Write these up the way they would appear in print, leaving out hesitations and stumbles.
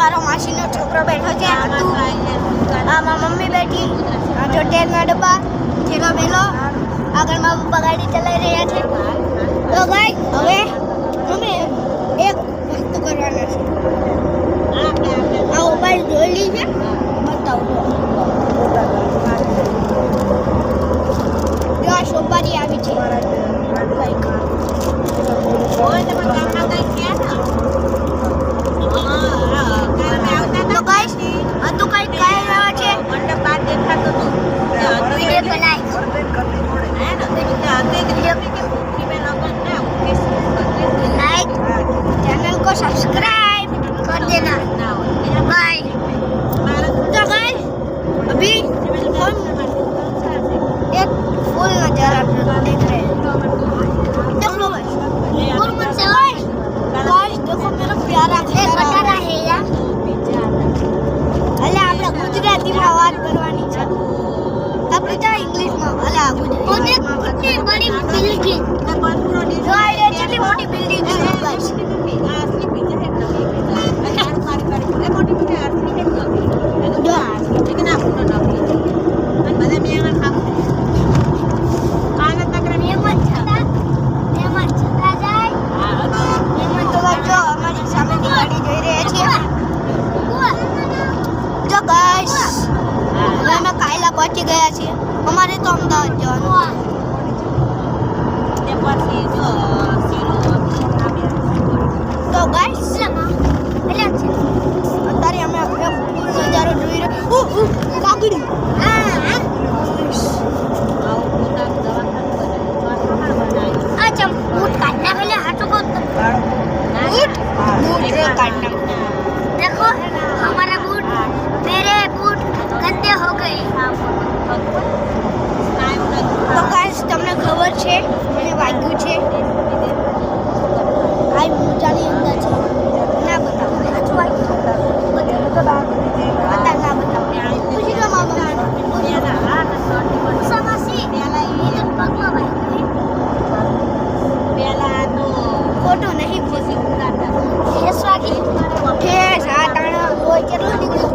મારો માસીનો છોકરો બેઠો છે આમાં મમ્મી બેઠી જો તેલના ડબ્બા થેલો બેલો આગળ માં પપ્પા ગાડી ચલાવી રહ્યા છે તો ગાઈસ હવે અમે એક વસ્તુ કરવાના છે આ મોબાઈલ જોઈ લી છે બતાવો જો આ સોપારી આવી છે તો ગાઈસ આ તો કઈ કહી રહ્યા છે वीडियो पे लाइक चैनल को सब्सक्राइब कर देना बाय तो गाइस अभी हम एक फुल नजारा देख रहे हैं देख लो गाइस और मुझसे गाइस देखो मेरा प्यारा कटारा है यार अल्लाह આપણે ગુજરાતીમાં વાત કરવાની છે આપણે તો ઇંગ્લિશમાં અલા ગુજરાતી કેટલી બડી બિલ્ડિંગ જો આ કેટલી મોટી બિલ્ડિંગ છે ગાઈસ પહોંચી ગયા છીએ અમારે તો અમદાવાદ જવાનું તો ગાઈસ અત્યારે અમે નજારો જોઈ રહ્યા કાગડી देखो हमारा बूट मेरे बूट गंदे हो गए तो गाइस તમને ખબર છે મને વાગ્યું છે આ મોજાની અંદર છે ના બતાવો સાચું વાગ્યું બતા ના બતાવો ખુશી નો મામા સમાસી પેલા એને પગમાં વાગ્યું પેલા તો ફોટો નહીં ખુશી ઉતારતા ઠેસ વાગી ઠેસ આ તાણા હોય કેટલો નીકળ્યો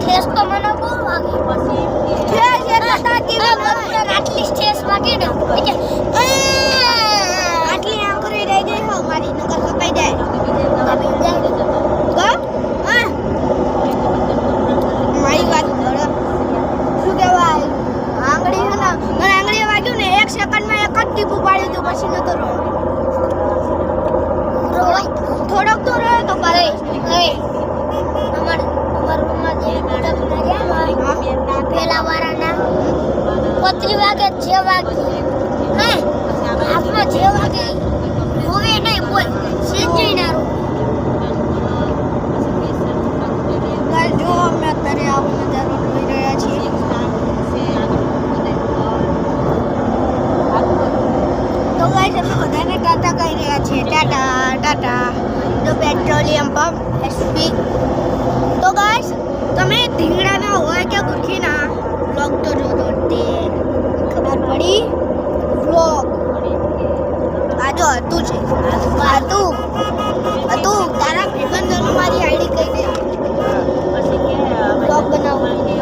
ઠેસ તો મને બહુ વાગી પછી ઠેસ એટલે તાકી આટલી ઠેસ વાગી ને આટલી આંકરી રહી ગઈ હો મારી નગર કપાઈ જાય મારી વાત શું કહેવાય આંગળી છે ને મને આંગળી વાગ્યું ને 1 સેકન્ડમાં એક જ ટીપું પાડ્યું હતું પછી નતો થોડોક તો રહ્યો તો પારે હવે અમારા રૂમમાં જે મેડમ રહ્યા પેલા વાળાના 35 વાગે જે વાગે હે હાથમાં જે વાગે હોવે નહીં બોલ સિંજી ના રૂમ ગાઈસ જો અમે અત્યારે આવો નજારો જોઈ રહ્યા છીએ તો ગાઈસ અમે બધાને ટાટા કહી રહ્યા છીએ ટાટા ટાટા તો પેટ્રોલિયમ પંપ એસપી તો ગાઈસ તમે ધીંગડાના હોય કે ગુઠીના વ્લોગ તો જોતો તે ખબર પડી વ્લોગ આ જો હતું છે હતું તારા ભાઈબંધોને મારી આઈડી કહી દે વ્લોગ બનાવવાની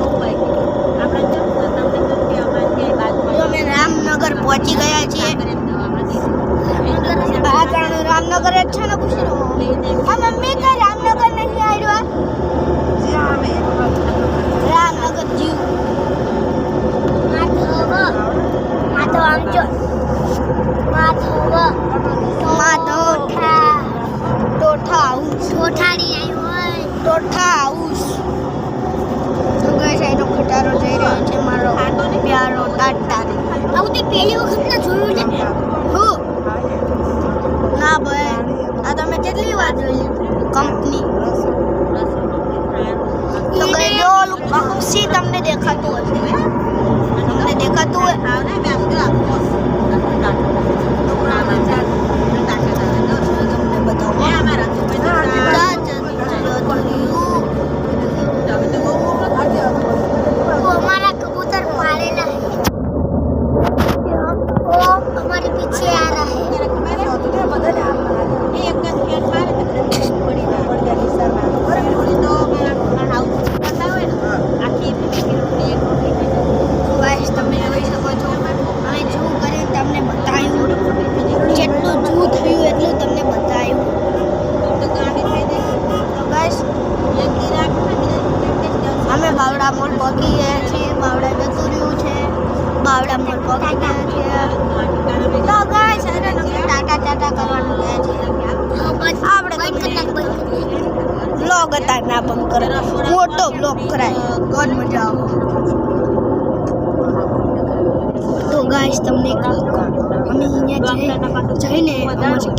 જો અમે રામનગર પહોંચી ગયા છીએ રામનગર જ છે ને પૂછી લો હા મમ્મી તો રામનગર નહીં આવ્યો રામનગર જીવ માધવ આમ જો ટોઠા હાઉસ ટોઠાડી આવ્યો ટોઠા હાઉસ તો ગઈ સાઈડ ખટારો જઈ રહ્યો છે મારો પ્યારો ટાટા આવું તે પહેલી વખત ના જોયું છે હું ના ભાઈ આ તમે કેટલી વાર જોઈ કંપની તો ગઈ જો પક્ષી તમને દેખાતું હશે તમને દેખાતું હોય हमारा कबूतर पालेला है વગર તાર ના બંધ કરે મોટો બ્લોગ કરાય ગોડ મજા આવે તો ગાઈસ તમને અમે અહીંયા જઈને અમારે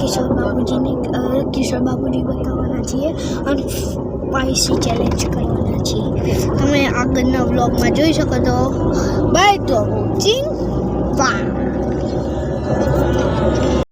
કિશોર બાપુજી બતાવવાના છીએ અને સ્પાઈસી ચેલેન્જ કરવાના છીએ તમે આગળના વ્લોગમાં જોઈ શકો છો બાય તો ચિંગ વાહ